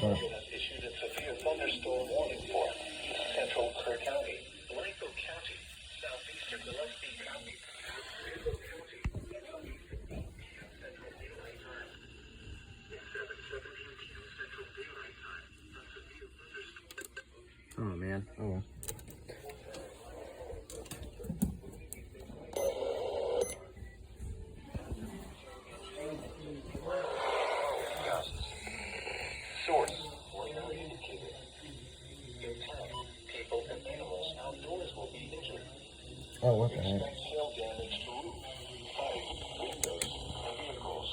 has issued a severe thunderstorm warning for central Kerr County, Blanco County, southeastern Gillespie County, Central County, Central Daylight Time, 7:17 p.m. Central Daylight Time, a severe thunderstorm. Oh man. Oh. Source, weather indicated. Intent, people and animals outdoors will be injured. Oh, what the heck? Expect hail damage to roof, pipe, windows, and vehicles.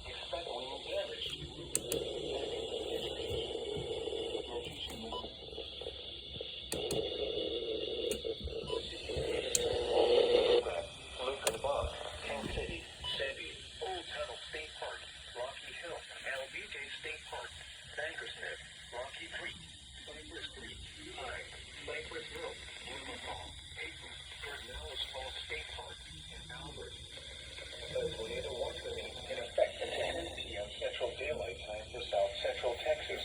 Expect wind damage to Lukenbach, King City, Sebi, Old Tunnel State Park, Rocky Hill, LBJ State Park, Bankersmith, Rocky Creek, Cypress Creek, Pine, Cypress Hill, Blumenthal, Peyton, Cornwallis Falls State Park, and Albert. The tornado watch remains in effect until 10 p.m. Central Daylight Time for South Central Texas.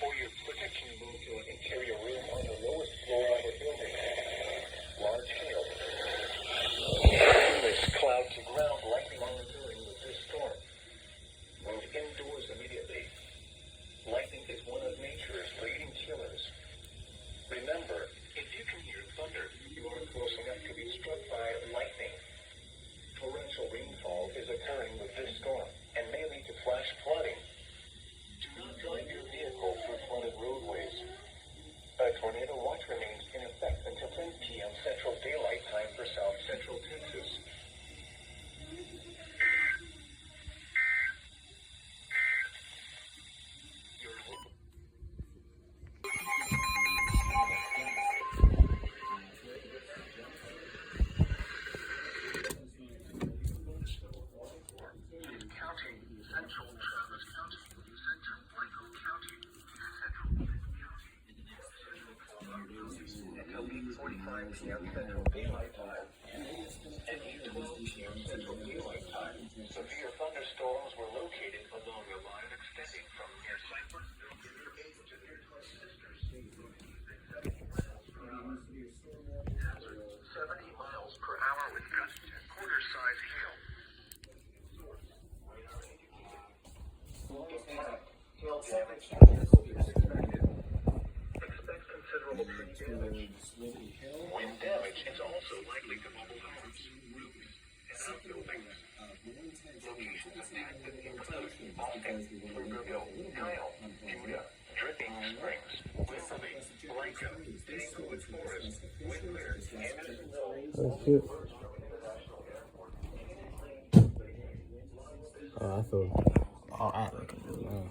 For your protection, move to an interior room on the lowest floor of a building. Large hail. Cloud to ground lightning monitoring with this storm. Move indoors immediately. Lightning is one of nature's leading killers. Remember, if you can hear thunder, you are close enough to be struck by lightning. Torrential rainfall is occurring with this storm and may lead to flash flooding. Do not drive your vehicle through flooded roadways. A tornado watch remains in effect until 10 p.m. Central Daylight Time for South Central Texas. Central Travis County, Central Blanco County, Central until 8:45 p.m. Central Daylight Time and 8:12 p.m. Central Daylight Time. Severe thunderstorms were located along a line extending from near Cypress to near Twin Sisters. Hazard 70 miles per hour with gusts to quarter-size hail. Hail damage to vehicles is expected. Expect considerable tree damage. Wind damage is also likely to mobile homes, roofs, and outbuildings. Locations impacted include Austin, Pflugerville, Kyle, Judah, Dripping Springs, Waverly, Blanco, Daywood Forest, Whitclear, Andersonville. Oh shit. Oh, I thought. Oh, I look at this now.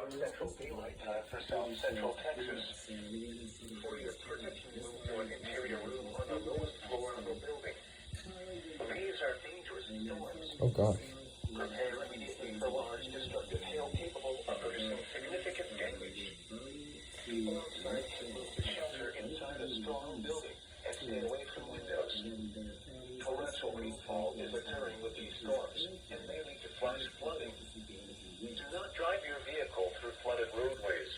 Central Daylight Time for South Central Texas. For your protection, move to an interior room on the lowest floor of a building. These are dangerous storms. Oh gosh. Prepare immediately for large destructive hail capable of producing significant damage. People outside can move to shelter inside a strong building and stay away from windows. Torrential rainfall is occurring with these storms and may lead to flash flooding. Do not drive your vehicle through flooded roadways.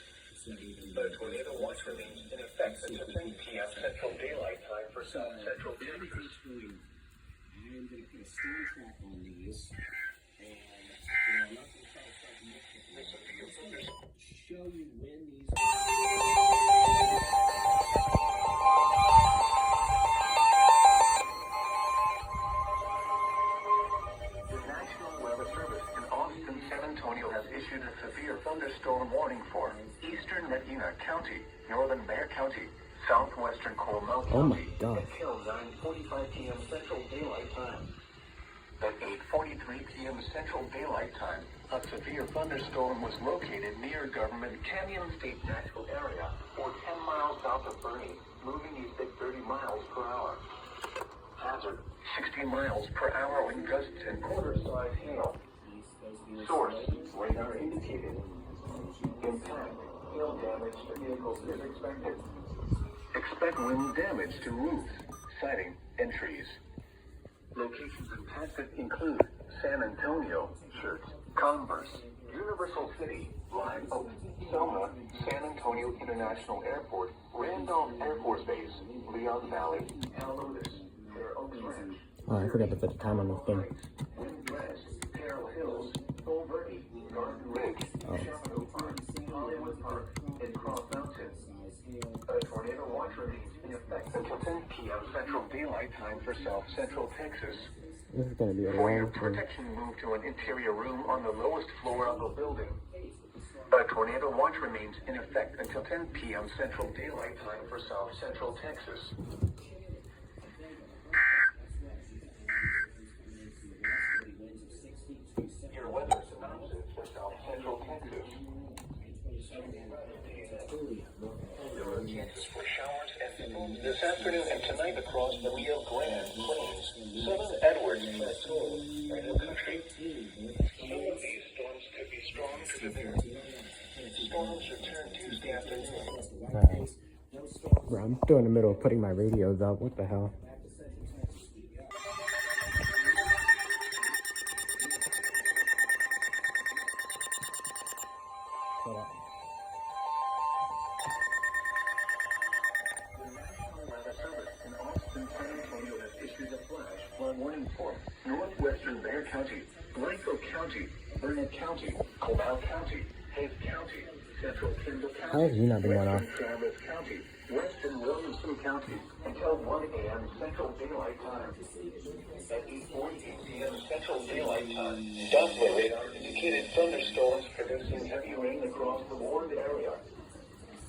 The tornado watch remains in effect until 10 p.m. Central Daylight Time for South Central Texas. I'm going to put a stand track on these, and I'm not going to try to start to show you when these. San Antonio has issued a severe thunderstorm warning for eastern Medina County, northern Bexar County, southwestern Comal County. Oh my God. Until 9:45 p.m. Central Daylight Time. At 8:43 p.m. Central Daylight Time, a severe thunderstorm was located near Government Canyon State Natural Area, or 10 miles south of Bernie, moving east at 30 miles per hour. Hazard 60 miles per hour with gusts and quarter-size hail. Source, radar indicated. Impact, hail damage to vehicles is expected. Expect wind damage to roofs, siding, and trees. Locations impacted include San Antonio, Church, Converse, Universal City, Live Oak, Selma, San Antonio International Airport, Randolph Air Force Base, Leon Valley, Helotes, Fair Oaks Ranch. Oh, I forgot to put the time on this thing. Windgrass, Carroll Hills, Bull Verde, Garden Ridge, Chaparral Park, Hollywood Park, and Cross Mountain. A tornado watch remains in effect until 10 p.m. Central Daylight Time for South Central Texas. This is gonna be a For your long thing. protection, move to an interior room on the lowest floor of the building. A tornado watch remains in effect until 10 p.m. Central Daylight Time for South Central Texas. Your weather synopsis for South Central Texas. There are chances for showers and storms this afternoon and tonight across the Rio Grande Plains, Southern Edwards Plateau, and Hill Country. Some of these storms could be strong to severe. Storms return Tuesday afternoon. Alright. Bro, I'm still in the middle of putting my radios up. What the hell? Shut up. The National Weather Service in Austin, San Antonio has issued a flash flood warning for northwestern Bexar County, Blanco County, Burnett County, Comal County, Hayes County, Central Kendall County, How have you not been going Western off? Travis County, Western Williamson County, until 1 a.m. Central Daylight Time. At 8:48 p.m. Central Daylight Time, Doppler radar indicated thunderstorms producing heavy rain across the warned area.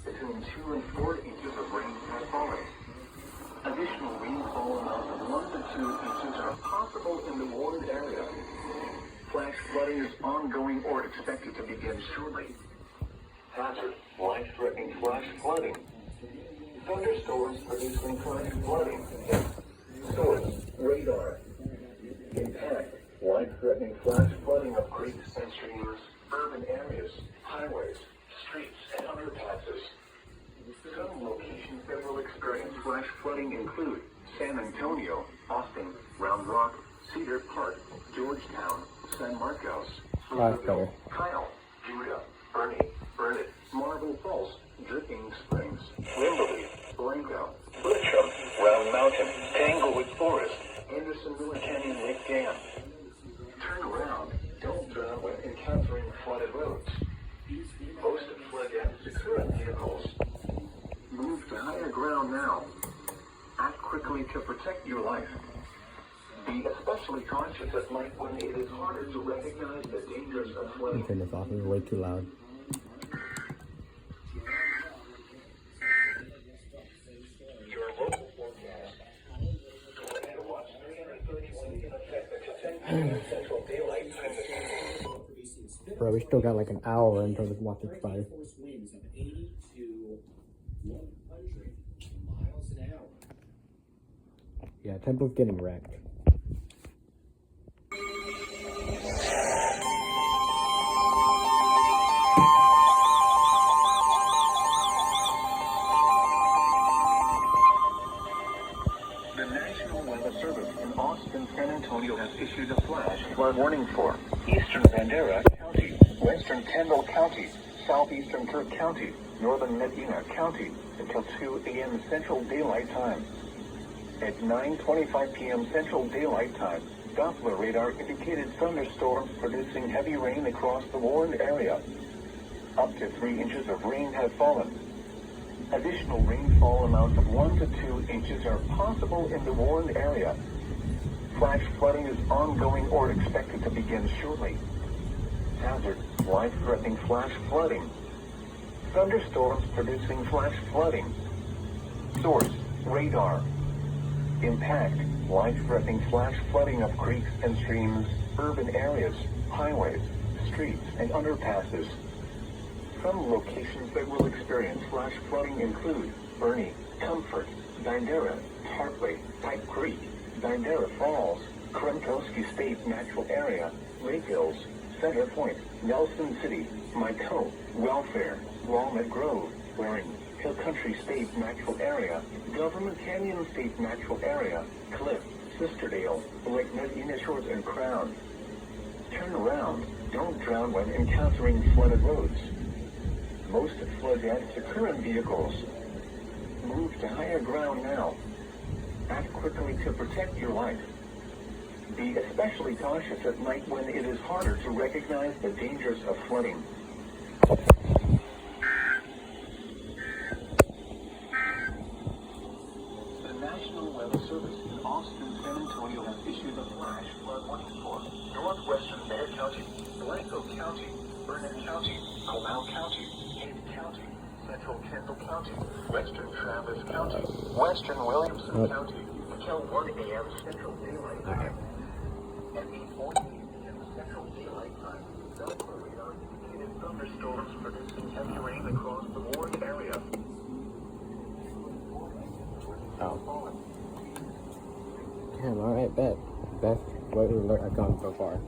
Between 2 and 4 inches of rain have fallen. Additional rainfall amounts of 1 to 2 inches are possible in the warned area. Flash flooding is ongoing or expected to begin shortly. Hazard, life-threatening flash flooding. Thunderstorms producing flash flooding. Source, radar. Impact, life-threatening flash flooding of creeks and streams, urban areas, highways, streets, and underpasses. Some locations that will experience flash flooding include San Antonio, Austin, Round Rock, Cedar Park, Georgetown, San Marcos, better. Kyle, Judah, Bernie, Burnett, Marble Falls, Dripping Springs, Wimberley, Blanco, Bertram, Round Mountain, Tanglewood Forest, Anderson Miller Canyon Lake Dam. Turn around. Don't drown when encountering flooded roads. Most of flood damage occur in vehicles. Move to higher ground now. Act quickly to protect your life. Be especially cautious at night when it is harder to recognize the dangers of Let me flooding. turn this off. It's way too loud. Your local forecast. Tornado watch 331 in effect until 10 p.m. Central Daylight Time this evening. Bro, we still got like an hour until this watch expires. Force winds of 80 to 100 miles an hour. Yeah, Temple's getting wrecked. The National Weather Service in Austin, San Antonio has issued a flash flood warning for eastern Bandera County, western Kendall County, southeastern Kirk County, northern Medina County until 2 a.m. Central Daylight Time. At 9:25 p.m. Central Daylight Time, Doppler radar indicated thunderstorms producing heavy rain across the warned area. Up to 3 inches of rain have fallen. Additional rainfall amounts of 1 to 2 inches are possible in the warned area. Flash flooding is ongoing or expected to begin shortly. Hazard, life-threatening flash flooding. Thunderstorms producing flash flooding. Source, radar. Impact, life-threatening flash flooding of creeks and streams, urban areas, highways, streets, and underpasses. Some locations that will experience flash flooding include Bernie, Comfort, Bandera, Hartley, Pipe Creek, Bandera Falls, Kremkowski State Natural Area, Lake Hills, Center Point, Nelson City, Myco, Welfare, Walnut Grove, Waring, Hill Country State Natural Area, Government Canyon State Natural Area, Cliff, Sisterdale, Lake Medina Shores, and Crown. Turn around. Don't drown when encountering flooded roads. Most flood deaths occur in vehicles. Move to higher ground now. Act quickly to protect your life. Be especially cautious at night when it is harder to recognize the dangers of flooding. The National Weather Service in Austin, San Antonio has issued a flash flood warning for northwestern Bexar County, Blanco County, Burnett County, Comal County, Hayes County, Central Kendall County, Western Travis County, Western Williamson County, until 1 a.m. Central Daylight Time. At 8:40 p.m. Central Daylight Time, Doppler radar indicated thunderstorms producing heavy rain across the warned area. Oh. Damn, alright, bet. Best weather alert I've gotten so far.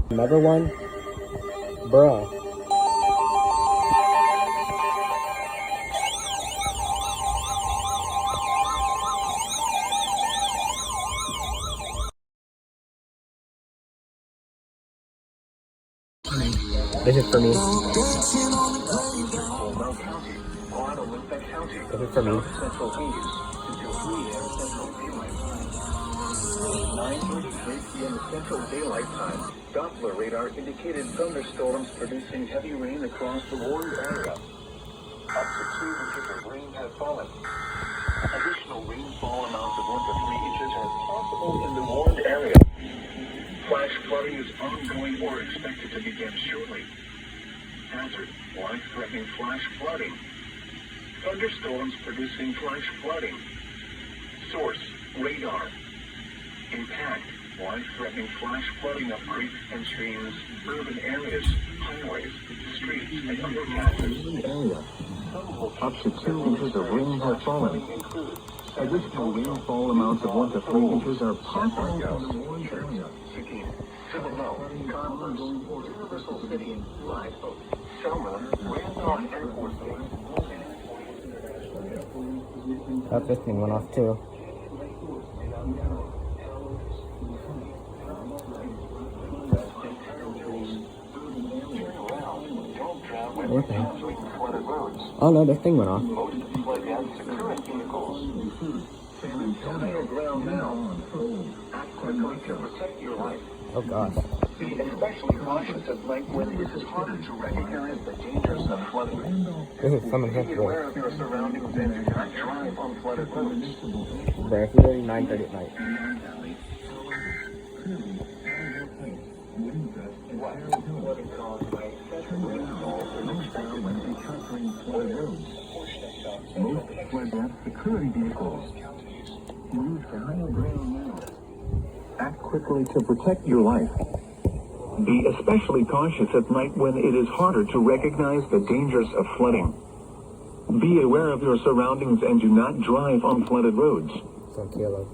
Another one? Bruh. This is for me. This is for me. 9:33 p.m. Central Daylight Time. Doppler radar indicated thunderstorms producing heavy rain across the warned area. Up to 2 inches of rain have fallen. Additional rainfall amounts of 1 to 3 inches are possible in the warned area. Flash flooding is ongoing or expected to begin shortly. Hazard: life-threatening flash flooding. Thunderstorms producing flash flooding. Source: radar. Impact: life-threatening flash flooding of creeks and streams, urban areas, highways, streets, and underpasses. Up to 2 inches of rain have fallen. Additional rainfall amounts of 1 to 3 inches are possible in the warned area. Universal City, Live Oak, Selma, Randolph Airport Base. Oh, this thing went off too. Okay. Oh no, this thing went off. Most flood deaths occur in vehicles. Higher ground now. Act quickly to protect your life. Oh gosh. Be especially cautious at night when it is harder to recognize the dangers of flooding. This is someone Be here aware of your surroundings and do not drive on flooded roads. Bro, it's literally 9:30 at night. Flooding caused by excessive rainfall is expected when encountering flooded roads. Most flood deaths occur in vehicles. Move to higher ground now. Act quickly to protect your life. Be especially cautious at night when it is harder to recognize the dangers of flooding. Be aware of your surroundings and do not drive on flooded roads. So kilo.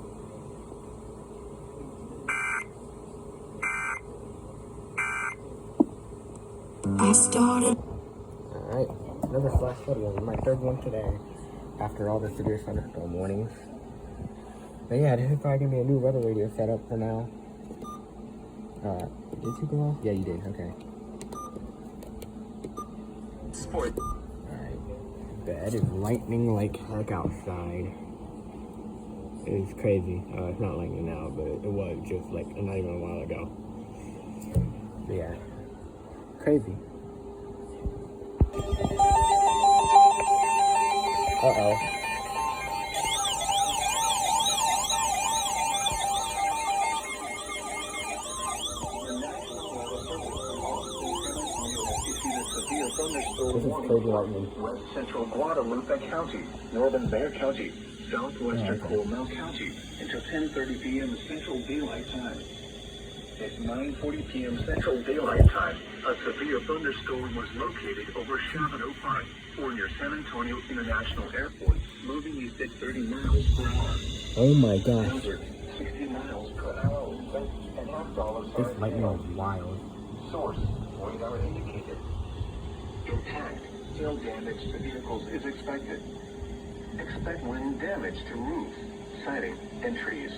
Alright, another flash flood one. My third one today. After all the severe thunderstorm warnings. But yeah, this is probably gonna be a new weather radio setup for now. Did you go off? Yeah, you did. Okay. Sport. Alright. It is lightning like heck outside. It's crazy. It's not lightning now, but it was just like not even a while ago. But yeah. Crazy. Uh-oh. This is crazy lightning. West Central Guadalupe County, Northern Bexar County, Southwestern Comal County, until 10:30 p.m. Central Daylight Time. At 9:40 p.m. Central Daylight Time, a severe thunderstorm was located over Chavano Park, or near San Antonio International Airport, moving east at 30 miles per hour. Oh my gosh. 60 miles per hour. This lightning is wild. Source: radar indicated. Impact: tail damage to vehicles is expected. Expect wind damage to roofs, siding, and trees.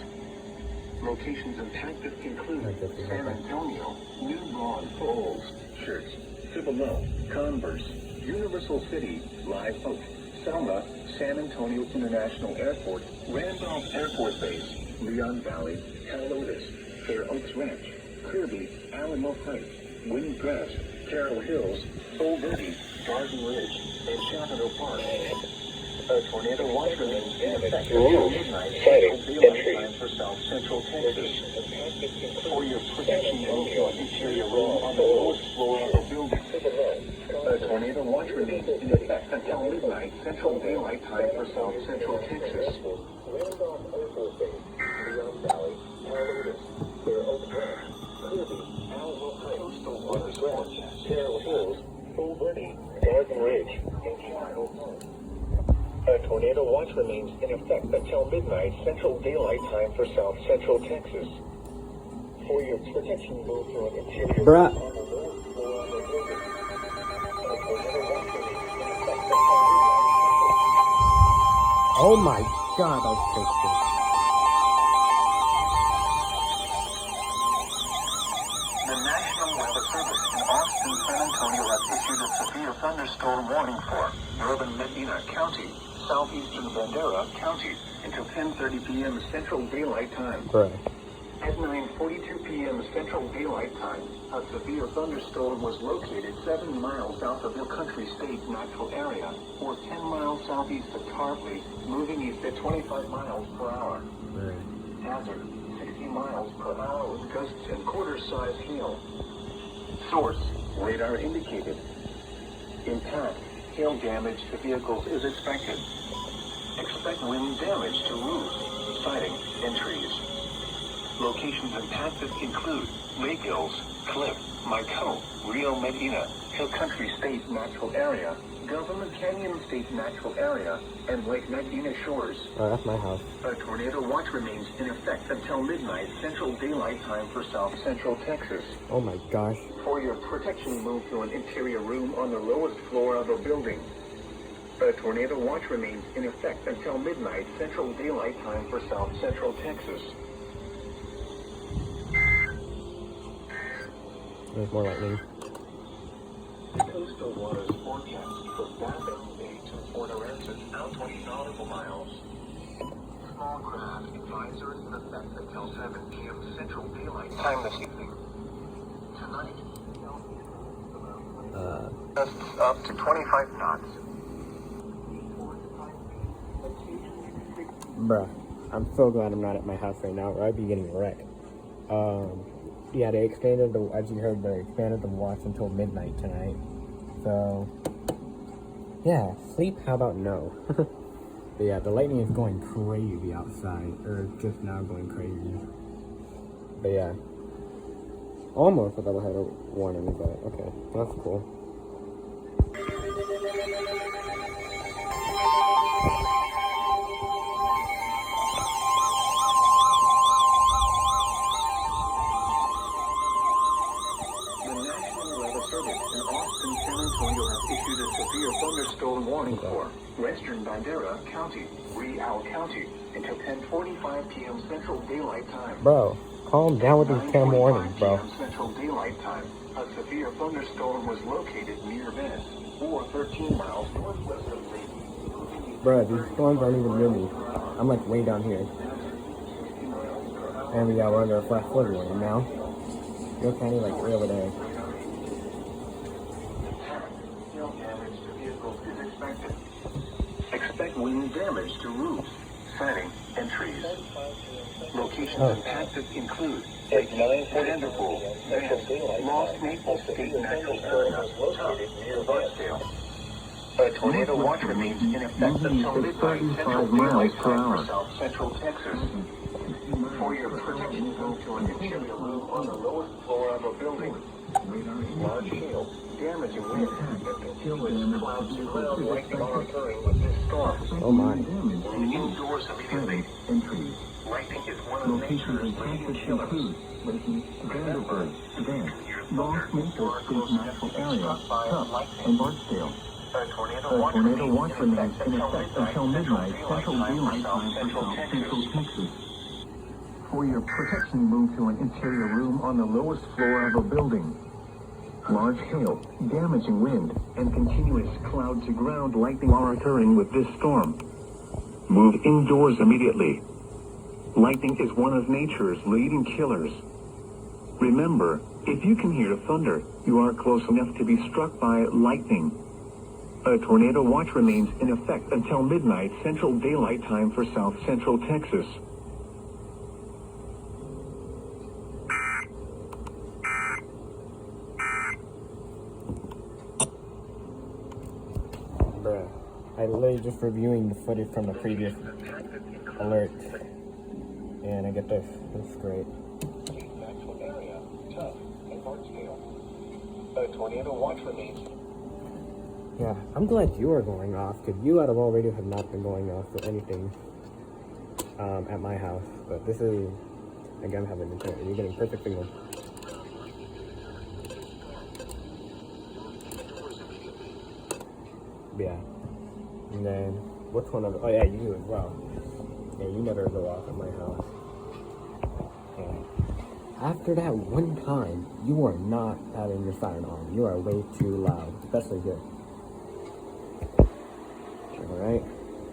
Locations impacted include San Antonio, New Braun, Falls, Church, Cibolo, Converse, Universal City, Live Oak, Selma, San Antonio International Airport, Randolph Air Force Base, Leon Valley, Calotis, Fair Oaks Ranch, Kirby, Alamo Heights, Windgrass, Carroll Hills, Sol Verde, Garden Ridge, and Chaparral Park. A tornado watch remains in effect until midnight Central Daylight Time for South Central Texas. For your protection, move to an interior room on the lowest floor of the building. A tornado watch remains in effect until midnight Central Daylight Time for South Central Texas. Randolph Air Force Base, Leon Valley, Calotis, Fair Oaks Ranch, Kirby, Alamo Heights, Coastal Waters Ranch, Carroll Hills, Sol Verde, Garden Ridge, and Chaparral Park. A tornado watch remains in effect until midnight Central Daylight Time for South Central Texas. For your protection, move to an interior Bruh. room on the lowest floor of the building. A tornado watch remains in effect until midnight. Oh my god, that's crazy. The National Weather Service in Austin, San Antonio has issued a severe thunderstorm warning for northern Medina County, southeastern Bandera County until 10:30 p.m. Central Daylight Time. Bruh. At 9:42 p.m. Central Daylight Time, a severe thunderstorm was located 7 miles south of Hill Country State Natural Area, or 10 miles southeast of Tarpley, moving east at 25 miles per hour. Bruh. Hazard, 60 miles per hour with gusts and quarter-size hail. Source, radar indicated. Impact, hail damage to vehicles is expected. Expect wind damage to roofs, siding, and trees. Locations impacted include Lake Hills, Cliff, Myco, Rio Medina, Hill Country State Natural Area, Government Canyon State Natural Area, and Lake Medina Shores. Oh, that's my house. A tornado watch remains in effect until midnight Central Daylight Time for South Central Texas. Oh my gosh. For your protection, move to an interior room on the lowest floor of a building. A tornado watch remains in effect until midnight Central Daylight Time for South Central Texas. There's more lightning. Coastal waters forecast for Baffin Bay to Port Aransas out 20 nautical miles. Small craft advisory in effect until 7 p.m. Central Daylight Time this evening. Tonight, gusts up to 25 knots. Bruh. I'm so glad I'm not at my house right now, or I'd be getting wrecked. Yeah, they expanded the, as you heard, they expanded the watch until midnight tonight. So, yeah, sleep, how about no? But yeah, the lightning is going crazy outside, or just now going crazy. But yeah, almost thought I had a warning, but okay, that's cool. Thunderstorm warning for western Bandera County, Real County, until 10:45 p.m. Central Daylight Time. Bro, calm down with these camera warnings, bro. Central Daylight Time. A severe thunderstorm was located near Venice, or 13 miles northwest of Lake. Bro, these storms aren't even near me. I'm like way down here. And we got we're under a flash flood warning now. You're kind of like way over there. Expect wind damage to roofs, siding, and trees. Locations impacted include Lake Vanderpool, Lost Naples State Natural Area, near Barksdale. A tornado watch remains in effect until midnight Central Daylight Time for South Central Texas. For your protection, go to an interior room on the lowest floor of a building. Large hail, damaging wind, and continuous clouds and cloud lightning are occurring with this storm. Oh my. Remain indoors immediately. Lightning is one of nature's leading killers. Vanderburg, Lost Naples State Natural Area, Tuck, and Barksdale. A tornado watch remains in effect until midnight Central Daylight Time for South Central Texas. For your protection, move to an interior room on the lowest floor of a building. Large hail, damaging wind, and continuous cloud-to-ground lightning are occurring with this storm. Move indoors immediately. Lightning is one of nature's leading killers. Remember, if you can hear thunder, you are close enough to be struck by lightning. A tornado watch remains in effect until midnight Central Daylight Time for South Central Texas. Bruh, I literally just reviewing the footage from the previous alert, and I get this. It's great. A tornado watch remains. Yeah, I'm glad you are going off, because you out of all radio have not been going off for anything at my house. But this is, again, I'm having internet, and you're getting perfect signal. Yeah. And then, which one of, oh yeah, you as well. Yeah, you never go off at my house. Yeah. After that one time, you are not having your siren on. You are way too loud, especially here. Alright?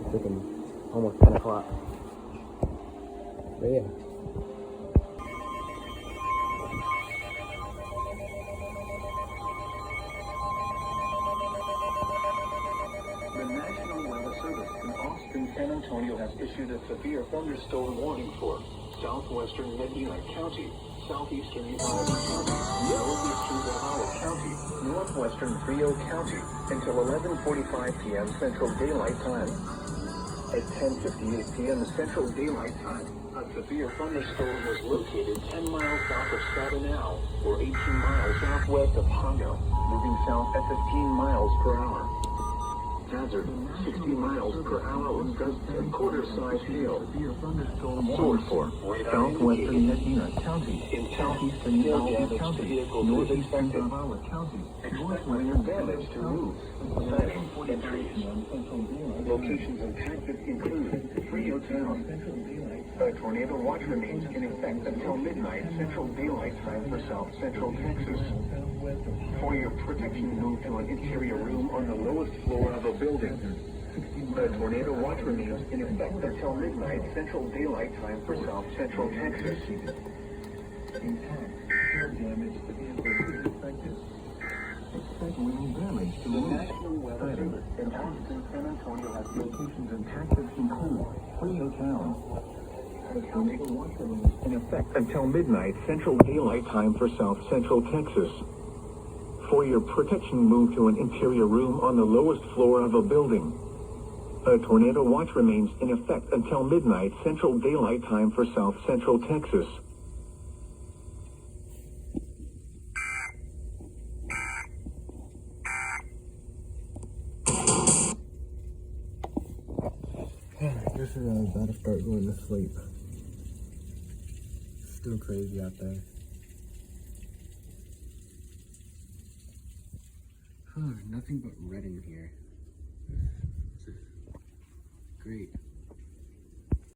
Freaking almost 10 o'clock. But yeah. The National Weather Service in Austin, San Antonio has issued a severe thunderstorm warning for southwestern Medina County, southeastern Uvalde County, northeastern Zavala County, northwestern Frio County until 11:45 p.m. Central Daylight Time. At 10:58 p.m. Central Daylight Time, a severe thunderstorm was located 10 miles south of Saginaw, or 18 miles southwest of Hondo, moving south at 15 miles per hour. Hazard, 60 miles per hour with gusts and quarter-sized hail. Source for southwestern Medina County, in southeastern Uvalde County, northeastern Zavala County, northwestern damage to roofs, siding, and trees. Locations impacted include Frio Town. A tornado watch remains in effect until midnight Central Daylight Time for South Central Texas. For your protection, move to an interior room on the lowest floor of a building. A tornado watch remains in effect until midnight Central Daylight Time for South Central Texas. Impact. Hail damage to vehicles is expected. Expect wind damage to the National Weather Service in Austin, San Antonio has locations impacted include Frio Town. A tornado watch remains in effect until midnight Central Daylight Time for South Central Texas. For your protection, move to an interior room on the lowest floor of a building. A tornado watch remains in effect until midnight Central Daylight Time for South Central Texas. I guess I was about to start going to sleep. Still crazy out there. Nothing but red in here. Great.